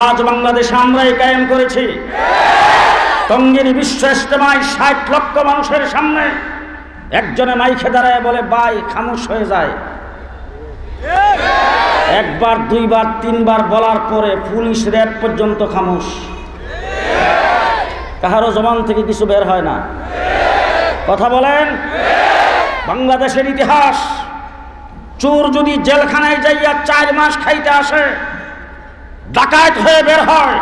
আজ বাংলাদেশে আমরাই কায়েম করেছি। টঙ্গিনী বিশ্ব ইজতেমায় ৬০ লক্ষ মানুষের সামনে একজনে মাইকে দাঁড়ায় বলে ভাই খামোশ হয়ে যায়। একবার দুইবার তিনবার বলার পরে পুলিশ র্যাব পর্যন্ত খামোশ। কাহারও জবান থেকে কিছু বের হয় না। কথা বলেন। বাংলাদেশের ইতিহাস, চোর যদি জেলখানায় যাইয়া ৪ মাস খাইতে আসে, ডাকাত হয়ে বের হয়,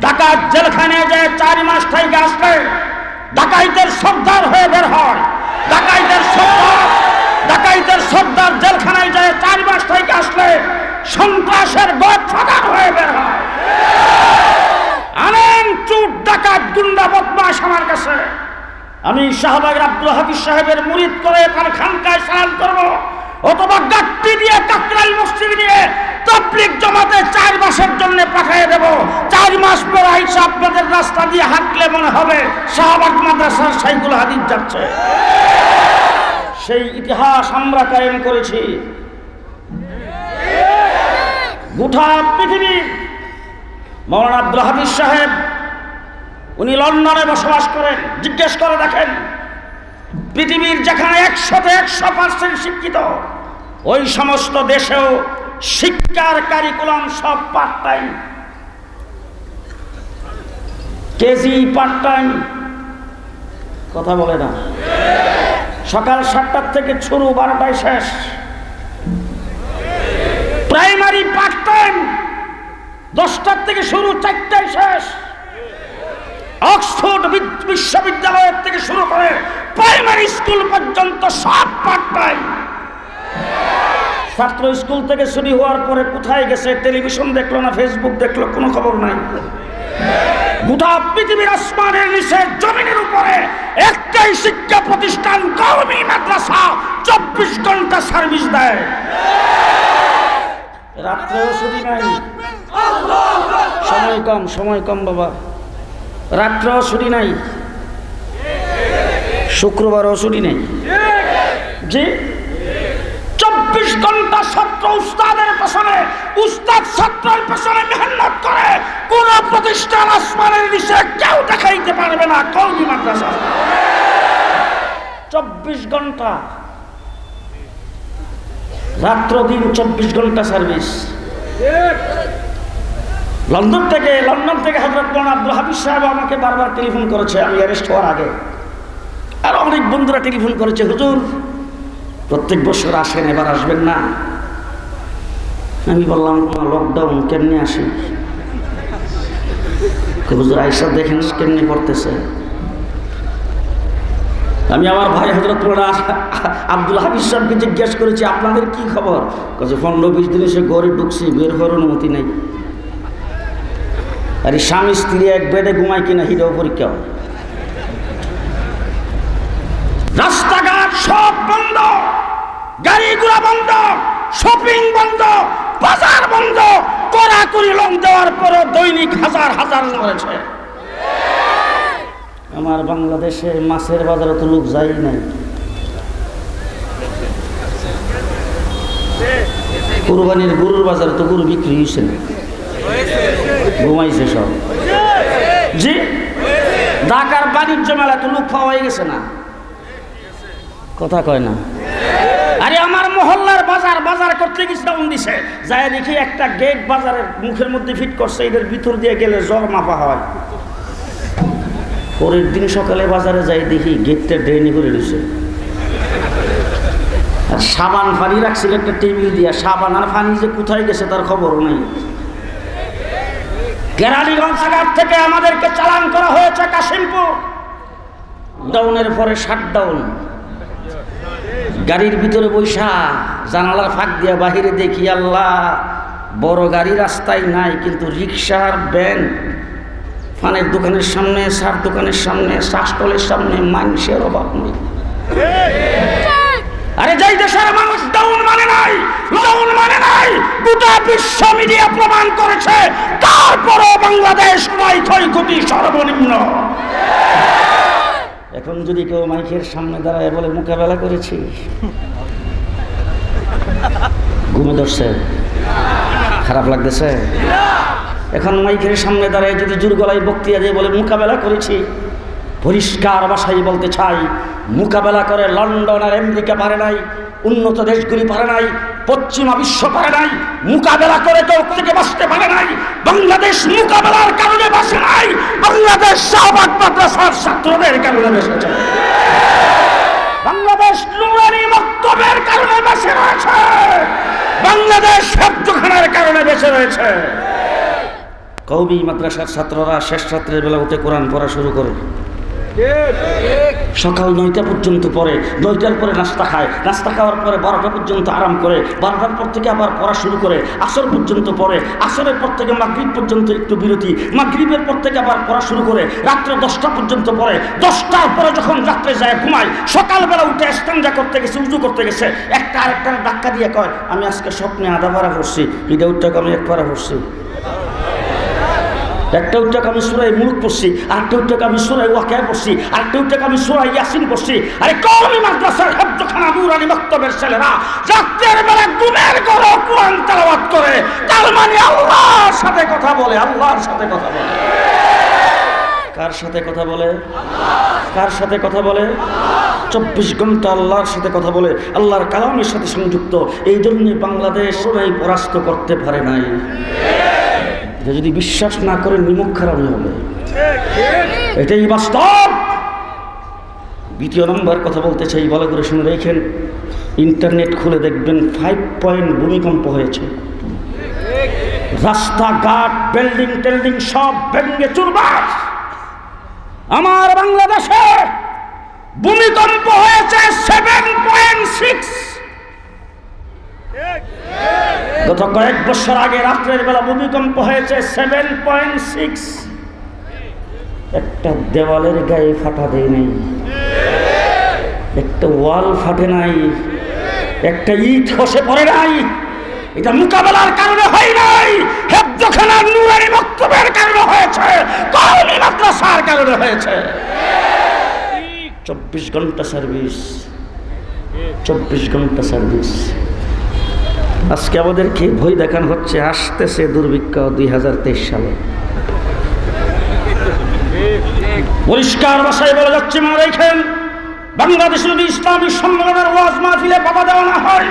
ডাকাত জেলখানায় যায় ৪ মাস থেকে আসলে ডাকাইতের সর্দার হয়ে বের হয়, ডাকাইতের সর্দার জেলখানায় যায় ৪ মাস থেকে আসলে সন্ত্রাসের গডফাদার হয়ে বের হয়। আনেন চোর ডাকাত গুন্ডা বদমাশ আমার কাছে, আমি শাহবাগের আব্দুল হাফিজ সাহেবের মুরিদ করে তার খানকায় সালাম করবো, অথবা গাট্টি দিয়ে কাকরাইল মসজিদ নিয়ে তাবলীগ জামাতে ৪ মাসের জন্য পাঠিয়ে দেব। ৪ মাস পর আইসা আপনাদের রাস্তা দিয়ে হাঁটলে মনে হবে শাহবাগ মাদ্রাসার শাইখুল হাদিস যাচ্ছে। সেই ইতিহাস আমরা কায়েম করেছি। গোটা পৃথিবী, মাওলানা আব্দুল হাফিজ সাহেব উনি লন্ডনে বসবাস করেন, জিজ্ঞেস করে দেখেন পৃথিবীর যেখানে 100% শিক্ষিত, ওই সমস্ত দেশেও শিক্ষার কারিকুলাম সব part time, KG part time. কথা বলে না। সকাল 7টার থেকে শুরু, 12টায় শেষ। প্রাইমারি পার্ট টাইম, 10টার থেকে শুরু, 4টায় শেষ। অক্সফোর্ড বিশ্ববিদ্যালয়ের থেকে শুরু করে প্রাইমারি স্কুল পর্যন্ত সব পার্ট টাইম। ছাত্র স্কুল থেকে ছুটি হওয়ার পরে কোথায় গেছে, টেলিভিশন দেখলো না ফেসবুক দেখলো, কোনো খবর নাই। গোটা পৃথিবীর আসমানের নিচে জমিনের উপরে একটাই শিক্ষা প্রতিষ্ঠান, কওমি মাদ্রাসা, 24 ঘন্টা সার্ভিস দেয়। রাত্রেও ছুটি নাই। সময় কম বাবা। রাত্রেও ছুটি নাই, শুক্রবারও ছুটি নেই। জি, 24 ঘন্টা ছাত্র উস্তাদের পেছনে, উস্তাদ ছাত্রের পেছনে মেহনত করে। কোন প্রতিষ্ঠান আসমানের নিচে কেউ দেখাইতে পারবে না কওমি মাদ্রাসা। 24 ঘন্টা, রাত্র দিন 24 ঘন্টা সার্ভিস। লন্ডন থেকে হযরত মাওলানা আব্দুল হাফিজ সাহেব আমাকে বারবার টেলিফোন করেছে, আমি অ্যারেস্ট হওয়ার আগে। আর অনেক বন্ধুরা টেলিফোন করেছে, হুজুর প্রত্যেক বছর আসেন, এবার আসবেন না। আমি বললাম লকডাউন কেমনে আসি? হুজুর আইসা দেখেন কেমনে করতেছে। আমি আমার ভাই হযরত মাওলানা আব্দুল হাফিজ সাহেবকে জিজ্ঞেস করেছি আপনাদের কি খবর? কাছে 15-20 দিন এসে ঘরে ঢুকছি, বের হওয়ার অনুমতি নেই। আর স্বামী স্ত্রী এক বেডে ঘুমায় কিনা হিটাও পরীক্ষা হয়। রাস্তাঘাট সব বন্ধ, গাড়িগুলা বন্ধ, শপিং বন্ধ, বাজার বন্ধ। কড়াকড়ি লং দেওয়ার পরও দৈনিক হাজার হাজার মরেছে। আমার বাংলাদেশে মাছের বাজারে তো লোক যাই নাই। কুরবানির গরুর বাজারে তো গরু বিক্রি হয়েছে না, ঘুমাইছে সব। জি, ঢাকার বাণিজ্য মেলা তো লোক পাওয়া গেছে না। কথা কয় না। আরে আমার মহল্লার বাজার করতে গেছিলাম, দিছে যায় দেখি একটা গেট বাজারের মুখের মধ্যে ফিট করছে, এদের ভিতর দিয়ে গেলে জ্বর মাপা হয়। পরের দিন সকালে বাজারে যাই দেখি গেটটা ড্রেনে করে দিছে। আর সাবান পানি রাখছিল একটা টেবিল দিয়া, সাবান আর পানি যে কোথায় গেছে তার খবরও নাই। কেরানীগঞ্জ ঘাট থেকে আমাদেরকে চালান করা হয়েছে কাশিমপুর। ডাউনের পরে শাটডাউন। গাড়ির ভিতরে বৈশা জানালার ফাঁক দিয়া বাহিরে দেখি আল্লাহ, বড় গাড়ি রাস্তায় নাই, কিন্তু রিক্সার ভ্যান, পানের দোকানের সামনে, সার দোকানের সামনে, শাকস্টলের সামনে মানুষের অভাব নেই। আরে যেই দেশের মানুষ ডাউন মানে নাই, গোটা বিশ্ব মিডিয়া প্রমাণ করেছে, তারপরও বাংলাদেশ 9 ক্ষয়ক্ষতি সর্বনিম্ন। এখন যদি কেউ মাইকের সামনে দাঁড়ায় বলে মোকাবেলা করেছি, ঘুমে ধরছে, খারাপ লাগতেছে? এখন মাইকের সামনে দাঁড়িয়ে যদি জোর গলায় বক্তৃতা দিয়ে বলে মোকাবেলা করেছি, পরিষ্কার ভাষায় বলতে চাই, মোকাবেলা করে লন্ডন আর আমেরিকা পারে নাই, উন্নত দেশগুলি পারে নাই, পশ্চিমা বিশ্ব পারে নাই, মোকাবেলা করে কেউ থেকে বাঁচতে পারে নাই। বাংলাদেশ মোকাবেলার কারণে বাঁচে নাই, বাংলাদেশ শাহবাগ মাদ্রাসার ছাত্রদের কারণে বেঁচেছে, বাংলাদেশ নুরানি মক্তবের কারণে বেঁচে রয়েছে, বাংলাদেশ হেফজখানার কারণে বেঁচে রয়েছে। কওমি মাদ্রাসার ছাত্ররা শেষ রাত্রের বেলা উঠে কোরআন পড়া শুরু করে, সকাল 9টা পর্যন্ত পড়ে, 9টার পরে নাস্তা খায়, নাস্তা খাওয়ার পরে 12টা পর্যন্ত আরাম করে, 12টার পর থেকে আবার পড়া শুরু করে, আসর পর্যন্ত পড়ে, আসরের পর থেকে মাগরিব পর্যন্ত একটু বিরতি, মাগরিবের পর থেকে আবার পড়া শুরু করে, রাত্রে 10টা পর্যন্ত পড়ে, 10টার পরে যখন রাত্রে যায় ঘুমায়, সকালবেলা উঠে ইস্তেঞ্জা করতে গেছে, উজু করতে গেছে, একটা আরেকটার ধাক্কা দিয়ে কয় আমি আজকে স্বপ্নে আধা পারা পড়ছি, এটা উঠটাকে আমি 1 পারা পড়ছি, একটা উঠটাকে আমি সূরা মুলক পড়ছি, আরেকটা উঠটাকে আমি সূরা ওয়াকিয়া পড়ছি, আরেকটা উঠটাকে আমি সূরা ইয়াসিন পড়ছি। আরে কওমি মাদ্রাসার হেফজখানা নুরানি মক্তবের ছেলেরা রাতের বেলা ঘুমের ঘরে কোরআন তেলাওয়াত করে, তার মানে আল্লাহর সাথে কথা বলে, আল্লাহর সাথে কথা বলে। কার সাথে কথা বলে? কার সাথে কথা বলে? 24 ঘন্টা আল্লাহর সাথে কথা বলে, আল্লাহর কালামের সাথে সংযুক্ত। এই জন্যই বাংলাদেশ ওরাই পরাস্ত করতে পারে নাই। যদি বিশ্বাস না করে নিমক খারাপ হবে, এটাই বাস্তব। দ্বিতীয় নম্বর কথা বলতে চাই, ভালো করে শুনে রেখেন, ইন্টারনেট খুলে দেখবেন 5 পয়েন্ট ভূমিকম্প হয়েছে, রাস্তাঘাট বিল্ডিং টেল্ডিং সব ভেঙে চুরমার। আমার বাংলাদেশে ভূমিকম্প হয়েছে 7.6। গত কয়েক বছর আগে রাত্রের বেলা ভূমিকম্প হয়েছে 7.6। একটা দেওয়ালের গায়ে ফাটা দেয় নাই, একটা ওয়াল ফাটে নাই, একটা ইট খসে পড়ে নাই। এটা মোকাবেলার কারণে হয় নাই, হেফজখানার নুরানি মক্তবের কারণে হয়েছে, কওমি মাদ্রাসার কারণে হয়েছে। 24 ঘন্টা সার্ভিস, 24 ঘন্টা সার্ভিস। আজকে আমাদেরকে ভয় দেখানো হচ্ছে, আসতেছে দুর্ভিক্ষ 2023 সালে। পরিষ্কার ভাষায় বলে যাচ্ছে, মনে রাখেন, বাংলাদেশে যদি ইসলামী সম্মেলনের ওয়াজ মাহফিলে বাধা দেওয়া না হয়,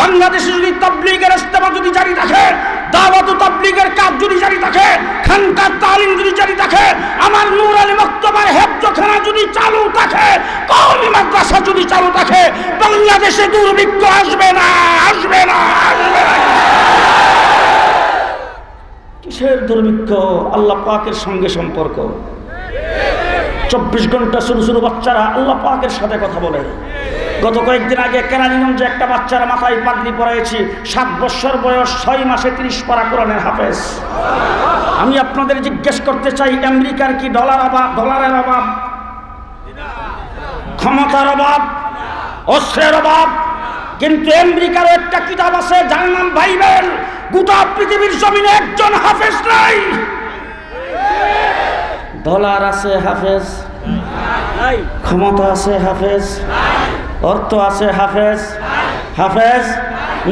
বাংলাদেশে যদি তাবলীগের ইস্তেমা যদি জারি থাকে, দাওয়াত ও তাবলীগের কাজ যদি জারি থাকে, খানকার তালিম যদি জারি থাকে, আমার নুরানি মক্তবের হেফজখানা যদি চালু থাকে, কওমি মাদ্রাসা যদি চালু থাকে, বাংলাদেশে দুর্ভিক্ষ আসবে না, আসবে না, আসবে না। কিসের দুর্ভিক্ষ? আল্লাহ পাকের সঙ্গে সম্পর্ক। 24 ঘন্টা ছোট ছোট বাচ্চারা আল্লাহ পাকের সাথে কথা বলে। গত কয়েকদিন আগে কেরানীগঞ্জে একটা বাচ্চার মাথায় পাগড়ি পরাইছি, 7 বছর বয়স, 6 মাসে 30 পারা কোরআনের হাফেজ। আমি আপনাদের জিজ্ঞেস করতে চাই, আমেরিকার কি ডলারের অভাব, ক্ষমতার অভাব, অস্ত্রের অভাব? কিন্তু আমেরিকারও একটা কিতাব আছে যার নাম বাইবেল। গোটা পৃথিবীর জমিনে একজন হাফেজ নাই। ডলার আছে হাফেজ, ক্ষমতা আছে হাফেজ, অর্থ আছে হাফেজ, হাফেজ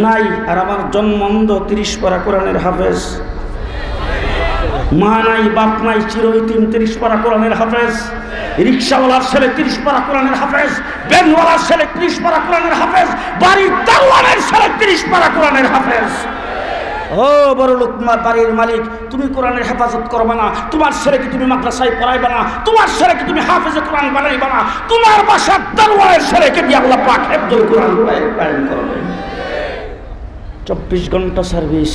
নাই। আর আমার জন্মন্ধ 30 পারা কোরআনের হাফেজ, মা নাই, বাপ নাই, চিরইতিম 30 পারা কোরআনের হাফেজ। রিক্সাওয়ালার ছেলে 30 পারা কোরআনের হাফেজ, ব্যানওয়ালার ছেলে 30 পারা কোরআনের হাফেজ, বাড়ির দারোয়ানের ছেলে 30 পারা কোরআনের হাফেজ। ও বড় লোক বাড়ির মালিক, তুমি কোরআনের হেফাজত করবে না, তোমার ছেলেকে তুমি মাদ্রাসায় পড়াইবে না, তোমার ছেলেকে তুমি হাফেজে কোরআন বানাইবে না, তোমার বাসার দারোয়ানের ছেলেকে দিয়ে আল্লাহ পাক হেফজুল কোরআন কায়েম করবে। 24 ঘন্টা সার্ভিস।